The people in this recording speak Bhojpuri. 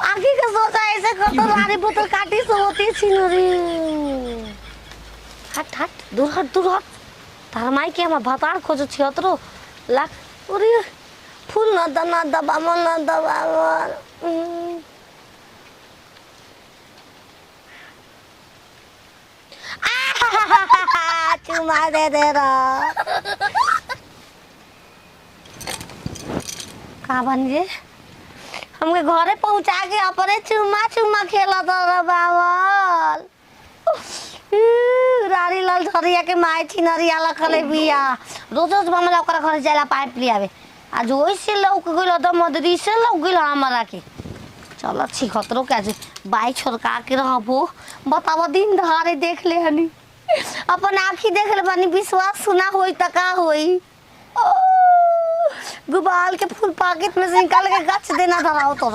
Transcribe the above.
आगे के सोचा ऐसे करतो रानी पुत्र काटी सोती छिनरी हट हट दूर हट तार माई के हम भतार खोजो छियतरो लाख अरे फूल न दबामल चुमा दे रहा का बन गे हमके घरे पहुंचा के अपने चुमा खेला तो बावल रानी लाल धरिया के माई थी नरिया लखले बिया रोज मामला ओकरा घर जाला पाइप लियावे आज ओइसे लौक गइल त मदरी से लौक गइल हमरा के चल छी खतरो के आज बाई छोड़का के रहबो बताव दिन धारे देख ले हनी अपन आँखी देख ले बानी विश्वास सुना होई त का होई गुबाल के फूल पैकेट में से निकाल के गच देना धराओ तो